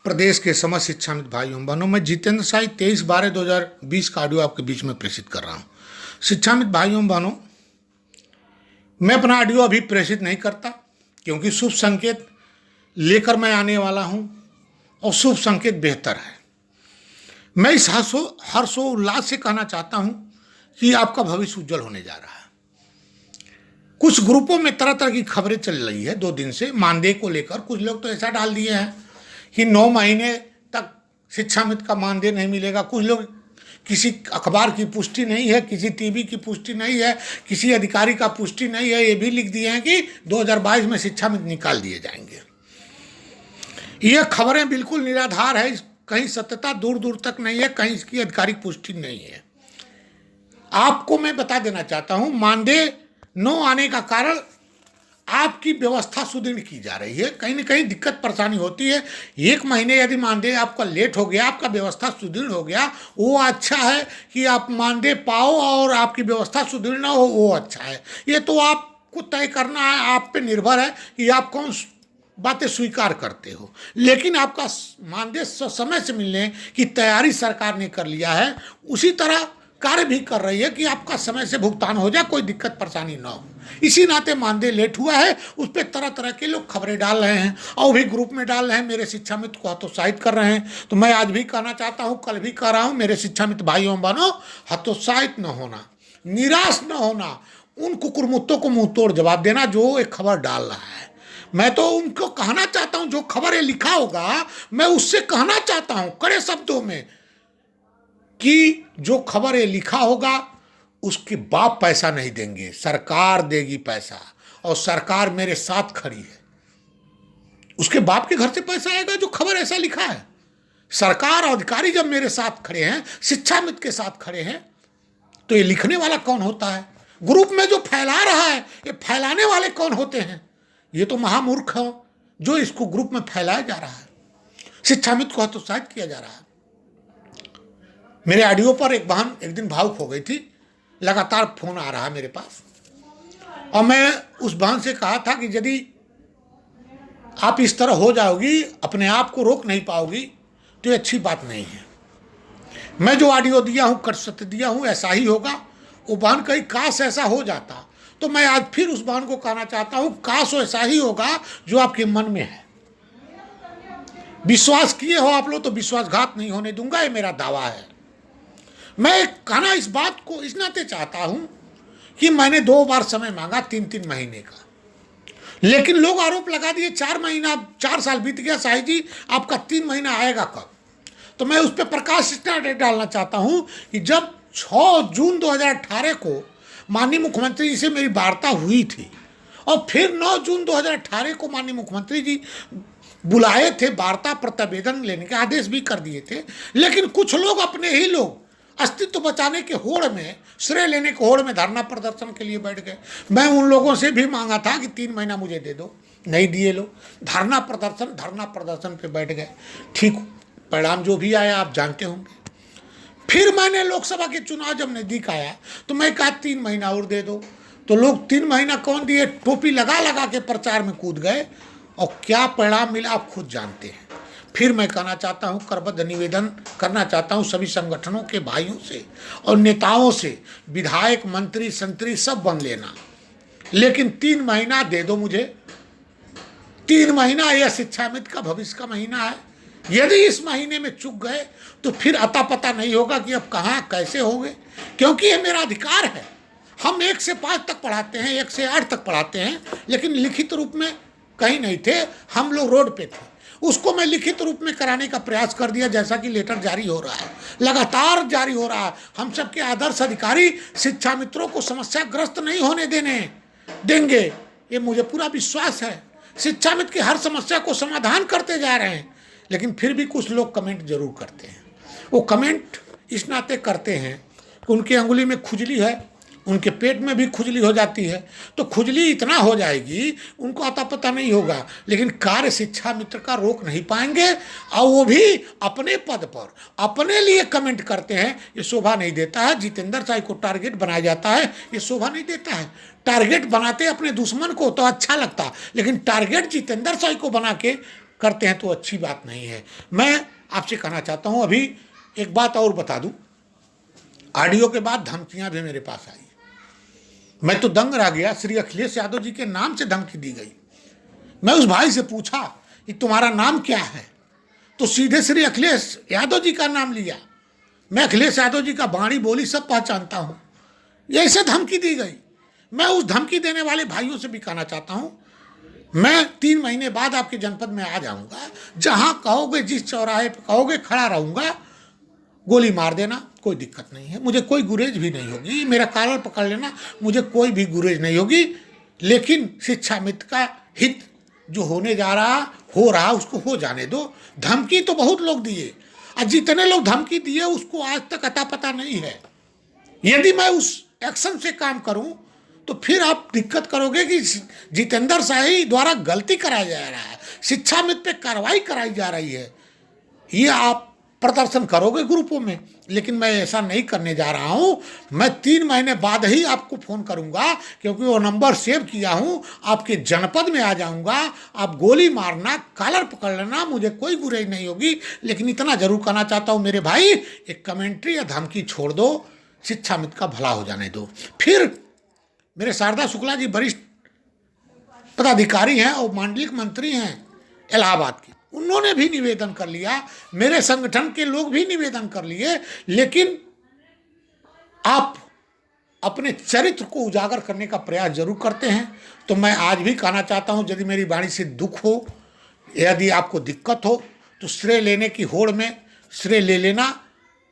प्रदेश के समस्त शिक्षामित भाइयों बहनों, मैं जितेंद्र साई 23/12/2020 का ऑडियो आपके बीच में प्रेषित कर रहा हूँ। शिक्षामित भाइयों बहनों, मैं अपना ऑडियो अभी प्रेषित नहीं करता क्योंकि शुभ संकेत लेकर मैं आने वाला हूँ और शुभ संकेत बेहतर है। मैं इस हर्षोल्लास से कहना चाहता हूँ कि आपका भविष्य उज्जवल होने जा रहा है। कुछ ग्रुपों में तरह तरह की खबरें चल रही है 2 दिन से मानदेय को लेकर। कुछ लोग तो ऐसा डाल दिए हैं कि 9 महीने तक शिक्षामित्र का मानदेय नहीं मिलेगा। कुछ लोग किसी अखबार की पुष्टि नहीं है, किसी टीवी की पुष्टि नहीं है, किसी अधिकारी का पुष्टि नहीं है, ये भी लिख दिए हैं कि 2022 में शिक्षामित्र निकाल दिए जाएंगे। ये खबरें बिल्कुल निराधार है, कहीं सत्यता दूर दूर तक नहीं है, कहीं इसकी आधिकारिक पुष्टि नहीं है। आपको मैं बता देना चाहता हूँ, मानदेय न आने का कारण आपकी व्यवस्था सुदृढ़ की जा रही है। कहीं ना कहीं दिक्कत परेशानी होती है। 1 महीने यदि मानदेय आपका लेट हो गया, आपका व्यवस्था सुदृढ़ हो गया, वो अच्छा है कि आप मानदेय पाओ और आपकी व्यवस्था सुदृढ़ ना हो, वो अच्छा है। ये तो आपको तय करना है, आप पे निर्भर है कि आप कौन बातें स्वीकार करते हो। लेकिन आपका मानदेय समय से मिलने की तैयारी सरकार ने कर लिया है, उसी तरह कार्य भी कर रही है कि आपका समय से भुगतान हो जाए, कोई दिक्कत परेशानी ना हो। इसी नाते मानदेय लेट हुआ है, उस पर तरह तरह के लोग खबरें डाल रहे हैं और भी ग्रुप में डाल रहे हैं, मेरे शिक्षा मित्र को हतोत्साहित कर रहे हैं। तो मैं आज भी कहना चाहता हूँ, कल भी कह रहा हूँ, मेरे शिक्षा मित्र भाइयों बहनों, हतोत्साहित न होना, निराश न होना, उन कुकुरमुत्तों को मुंह तोड़ जवाब देना जो एक खबर डाल रहा है। मैं तो उनको कहना चाहता हूँ, जो खबर लिखा होगा मैं उससे कहना चाहता हूँ कड़े शब्दों में कि जो खबर लिखा होगा उसके बाप पैसा नहीं देंगे, सरकार देगी पैसा, और सरकार मेरे साथ खड़ी है। उसके बाप के घर से पैसा आएगा जो खबर ऐसा लिखा है। सरकार और अधिकारी जब मेरे साथ खड़े हैं, शिक्षा मित्र के साथ खड़े हैं, तो ये लिखने वाला कौन होता है? ग्रुप में जो फैला रहा है, ये फैलाने वाले कौन होते हैं? ये तो महामूर्ख है जो इसको ग्रुप में फैलाया जा रहा है, शिक्षा मित्र को हतोत्साहित किया जा रहा है। मेरे ऑडियो पर एक बहन एक दिन भावुक हो गई थी, लगातार फोन आ रहा है मेरे पास, और मैं उस बहन से कहा था कि यदि आप इस तरह हो जाओगी, अपने आप को रोक नहीं पाओगी, तो ये अच्छी बात नहीं है। मैं जो ऑडियो दिया हूँ, कर सत्य दिया हूँ, ऐसा ही होगा। वो बहन कही काश ऐसा हो जाता, तो मैं आज फिर उस बहन को कहना चाहता हूँ, काश ऐसा ही होगा जो आपके मन में है। विश्वास किए हो आप लोग तो विश्वासघात नहीं होने दूंगा, ये मेरा दावा है। मैं कहना इस बात को इस नाते चाहता हूं कि मैंने 2 बार समय मांगा 3-3 महीने का, लेकिन लोग आरोप लगा दिए 4 साल बीत गया, साहिब जी आपका 3 महीना आएगा कब? तो मैं उस पर प्रकाश डालना चाहता हूं कि जब 6 जून 2018 को माननीय मुख्यमंत्री जी से मेरी वार्ता हुई थी, और फिर 9 जून 2018 को माननीय मुख्यमंत्री जी बुलाए थे, वार्ता प्रतिवेदन लेने के आदेश भी कर दिए थे, लेकिन कुछ लोग, अपने ही लोग, अस्तित्व बचाने के होड़ में, श्रेय लेने के होड़ में धरना प्रदर्शन के लिए बैठ गए। मैं उन लोगों से भी मांगा था कि 3 महीना मुझे दे दो, नहीं दिए लोग, धरना प्रदर्शन पे बैठ गए। ठीक परिणाम जो भी आया आप जानते होंगे। फिर मैंने लोकसभा के चुनाव जब नज़दीक आया तो मैं कहा 3 महीना और दे दो, तो लोग 3 महीना कौन दिए, टोपी लगा लगा के प्रचार में कूद गए, और क्या परिणाम मिला आप खुद जानते हैं। फिर मैं कहना चाहता हूं, करबद्ध निवेदन करना चाहता हूं सभी संगठनों के भाइयों से और नेताओं से, विधायक, मंत्री, संतरी सब बन लेना, लेकिन 3 महीना दे दो मुझे। 3 महीना यह शिक्षा मित्र का भविष्य का महीना है। यदि इस महीने में चूक गए तो फिर अता पता नहीं होगा कि अब कहाँ कैसे होंगे, क्योंकि ये मेरा अधिकार है। हम 1 से 5 तक पढ़ाते हैं, 1 से 8 तक पढ़ाते हैं, लेकिन लिखित रूप में कहीं नहीं थे, हम लोग रोड पे थे। उसको मैं लिखित रूप में कराने का प्रयास कर दिया, जैसा कि लेटर जारी हो रहा है, लगातार जारी हो रहा है। हम सबके आदर्श अधिकारी शिक्षा मित्रों को समस्याग्रस्त नहीं होने देंगे, ये मुझे पूरा विश्वास है। शिक्षा मित्र की हर समस्या को समाधान करते जा रहे हैं, लेकिन फिर भी कुछ लोग कमेंट जरूर करते हैं। वो कमेंट इस नाते करते हैं कि उनकी अंगुली में खुजली है उनके पेट में भी खुजली हो जाती है। तो खुजली इतना हो जाएगी उनको अता पता नहीं होगा, लेकिन कार्य शिक्षा मित्र का रोक नहीं पाएंगे। और वो भी अपने पद पर अपने लिए कमेंट करते हैं, ये शोभा नहीं देता है। जितेंद्र साई को टारगेट बनाया जाता है, ये शोभा नहीं देता है। टारगेट बनाते अपने दुश्मन को तो अच्छा लगता, लेकिन टारगेट जितेंद्र साई को बना के करते हैं तो अच्छी बात नहीं है। मैं आपसे कहना चाहता हूँ, अभी एक बात और बता दूं, ऑडियो के बाद धमकियां भी मेरे पास आई। मैं तो दंग रह गया। श्री अखिलेश यादव जी के नाम से धमकी दी गई। मैं उस भाई से पूछा कि तुम्हारा नाम क्या है, तो सीधे श्री अखिलेश यादव जी का नाम लिया। मैं अखिलेश यादव जी का बाणी बोली सब पहचानता हूँ। ऐसे धमकी दी गई। मैं उस धमकी देने वाले भाइयों से भी कहना चाहता हूँ, मैं 3 महीने बाद आपके जनपद में आ जाऊंगा। जहां कहोगे, जिस चौराहे पर कहोगे खड़ा रहूंगा, गोली मार देना, कोई दिक्कत नहीं है। मुझे कोई गुरेज भी नहीं होगी। मेरा कॉलर पकड़ लेना, मुझे कोई भी गुरेज नहीं होगी। लेकिन शिक्षा मित्र का हित जो होने जा रहा हो रहा उसको हो जाने दो। धमकी तो बहुत लोग दिए, और जितने लोग धमकी दिए उसको आज तक अता पता नहीं है। यदि मैं उस एक्शन से काम करूं तो फिर आप दिक्कत करोगे कि जितेंद्र साई द्वारा गलती कराया जा रहा है, शिक्षा मित्र पे कार्रवाई कराई जा रही है। ये आप प्रदर्शन करोगे ग्रुपों में, लेकिन मैं ऐसा नहीं करने जा रहा हूं। मैं 3 महीने बाद ही आपको फोन करूंगा, क्योंकि वो नंबर सेव किया हूं। आपके जनपद में आ जाऊंगा, आप गोली मारना, कॉलर पकड़ लेना, मुझे कोई गुरेज नहीं होगी। लेकिन इतना जरूर कहना चाहता हूं मेरे भाई, एक कमेंट्री या धमकी छोड़ दो, शिक्षा मित्र का भला हो जाने दो। फिर मेरे शारदा शुक्ला जी वरिष्ठ पदाधिकारी हैं और मांडलिक मंत्री हैं इलाहाबाद के, उन्होंने भी निवेदन कर लिया, मेरे संगठन के लोग भी निवेदन कर लिए। लेकिन आप अपने चरित्र को उजागर करने का प्रयास जरूर करते हैं। तो मैं आज भी कहना चाहता हूं, यदि मेरी वाणी से दुख हो, यदि आपको दिक्कत हो, तो श्रेय लेने की होड़ में श्रेय ले लेना।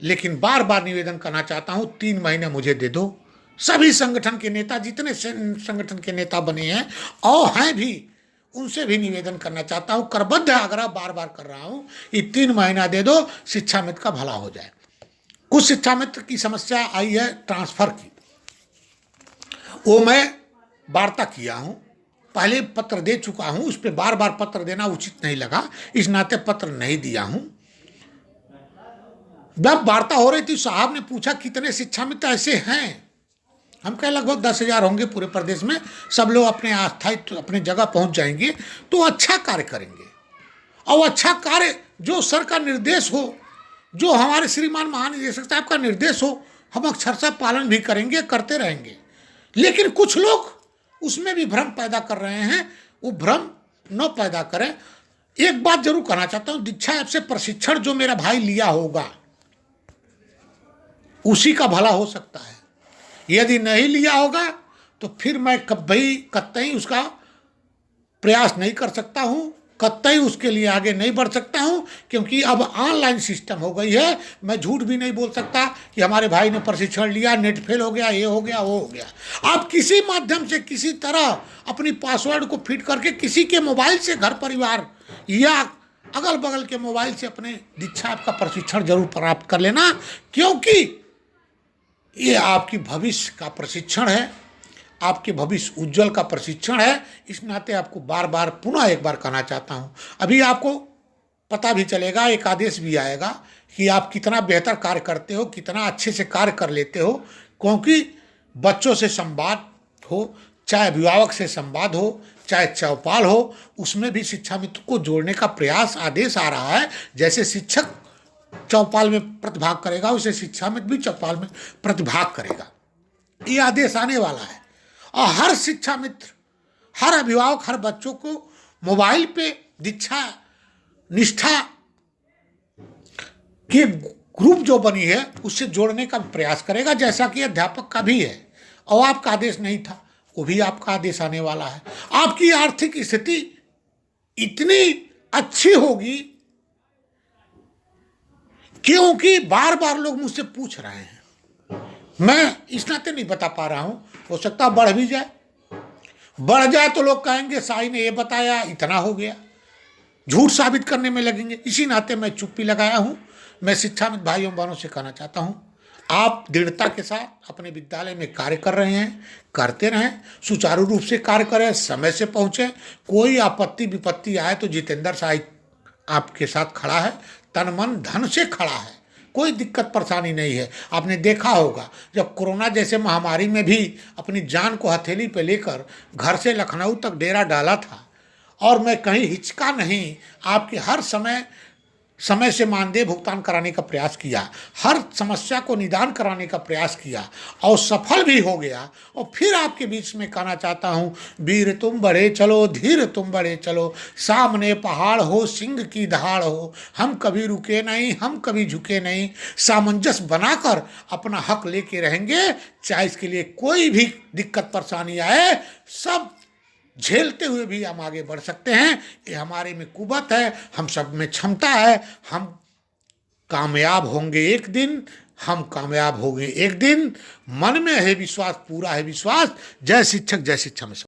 लेकिन बार बार निवेदन करना चाहता हूं, 3 महीने मुझे दे दो। सभी संगठन के नेता, जितने संगठन के नेता बने हैं और हैं भी, उनसे भी निवेदन करना चाहता हूं, करबद्ध आग्रह बार बार कर रहा हूं, ये 3 महीना दे दो, शिक्षा मित्र का भला हो जाए। कुछ शिक्षा मित्र की समस्या आई है ट्रांसफर की, वो मैं वार्ता किया हूं, पहले पत्र दे चुका हूं। उस पर बार बार पत्र देना उचित नहीं लगा, इस नाते पत्र नहीं दिया हूं। जब वार्ता हो रही थी, साहब ने पूछा कितने शिक्षा मित्र ऐसे हैं। हम कहे लगभग 10,000 होंगे पूरे प्रदेश में। सब लोग अपने अस्थायी अपने जगह पहुंच जाएंगे तो अच्छा कार्य करेंगे। और अच्छा कार्य जो सर का निर्देश हो, जो हमारे श्रीमान महानिदेशक साहब का निर्देश हो, हम अक्षरशः पालन भी करेंगे, करते रहेंगे। लेकिन कुछ लोग उसमें भी भ्रम पैदा कर रहे हैं, वो भ्रम न पैदा करें। एक बात जरूर कहना चाहता हूँ, दीक्षा ऐप से प्रशिक्षण जो मेरा भाई लिया होगा उसी का भला हो सकता है। यदि नहीं लिया होगा तो फिर मैं कभी कतई उसका प्रयास नहीं कर सकता हूँ, कतई उसके लिए आगे नहीं बढ़ सकता हूँ, क्योंकि अब ऑनलाइन सिस्टम हो गई है। मैं झूठ भी नहीं बोल सकता कि हमारे भाई ने प्रशिक्षण लिया, नेट फेल हो गया, ये हो गया, वो हो गया। आप किसी माध्यम से, किसी तरह अपनी पासवर्ड को फिट करके किसी के मोबाइल से, घर परिवार या अगल बगल के मोबाइल से अपने दीक्षा ऐप का प्रशिक्षण जरूर प्राप्त कर लेना, क्योंकि ये आपकी भविष्य का प्रशिक्षण है, आपके भविष्य उज्जवल का प्रशिक्षण है। इस नाते आपको बार बार पुनः एक बार कहना चाहता हूँ। अभी आपको पता भी चलेगा, एक आदेश भी आएगा कि आप कितना बेहतर कार्य करते हो, कितना अच्छे से कार्य कर लेते हो। क्योंकि बच्चों से संवाद हो, चाहे अभिभावक से संवाद हो, चाहे चौपाल हो, उसमें भी शिक्षा मित्र को जोड़ने का प्रयास, आदेश आ रहा है। जैसे शिक्षक चौपाल में प्रतिभाग करेगा, उसे शिक्षा मित्र भी चौपाल में प्रतिभाग करेगा। ये आदेश आने वाला है। और हर शिक्षा मित्र, हर अभिभावक, हर बच्चों को मोबाइल पे दीक्षा निष्ठा के ग्रुप जो बनी है उससे जोड़ने का प्रयास करेगा, जैसा कि अध्यापक का भी है। और आपका आदेश नहीं था, वो भी आपका आदेश आने वाला है। आपकी आर्थिक स्थिति इतनी अच्छी होगी, क्योंकि बार बार लोग मुझसे पूछ रहे हैं। मैं इस नाते नहीं बता पा रहा हूं, हो सकता बढ़ भी जाए। बढ़ जाए तो लोग कहेंगे साई ने ये बताया, इतना हो गया, झूठ साबित करने में लगेंगे। इसी नाते मैं चुप्पी लगाया हूं। मैं शिक्षा मित्र भाइयों बहनों से कहना चाहता हूं, आप दृढ़ता के साथ अपने विद्यालय में कार्य कर रहे हैं, करते रहें, सुचारू रूप से कार्य करें, समय से पहुँचें। कोई आपत्ति विपत्ति आए तो जितेंद्र साई आपके साथ खड़ा है, तन मन धन से खड़ा है, कोई दिक्कत परेशानी नहीं है। आपने देखा होगा जब कोरोना जैसे महामारी में भी अपनी जान को हथेली पे लेकर घर से लखनऊ तक डेरा डाला था, और मैं कहीं हिचका नहीं, आपके हर समय से मानदेय भुगतान कराने का प्रयास किया, हर समस्या को निदान कराने का प्रयास किया और सफल भी हो गया। और फिर आपके बीच में कहना चाहता हूँ, वीर तुम बढ़े चलो, धीर तुम बढ़े चलो, सामने पहाड़ हो, सिंह की दहाड़ हो, हम कभी रुके नहीं, हम कभी झुके नहीं, सामंजस्य बनाकर अपना हक लेके रहेंगे। चाहे इसके लिए कोई भी दिक्कत परेशानी आए, सब झेलते हुए भी हम आगे बढ़ सकते हैं। ये हमारे में कुवत है, हम सब में क्षमता है। हम कामयाब होंगे एक दिन, हम कामयाब होंगे एक दिन। मन में है विश्वास, पूरा है विश्वास। जय शिक्षक, जय शिक्षा में।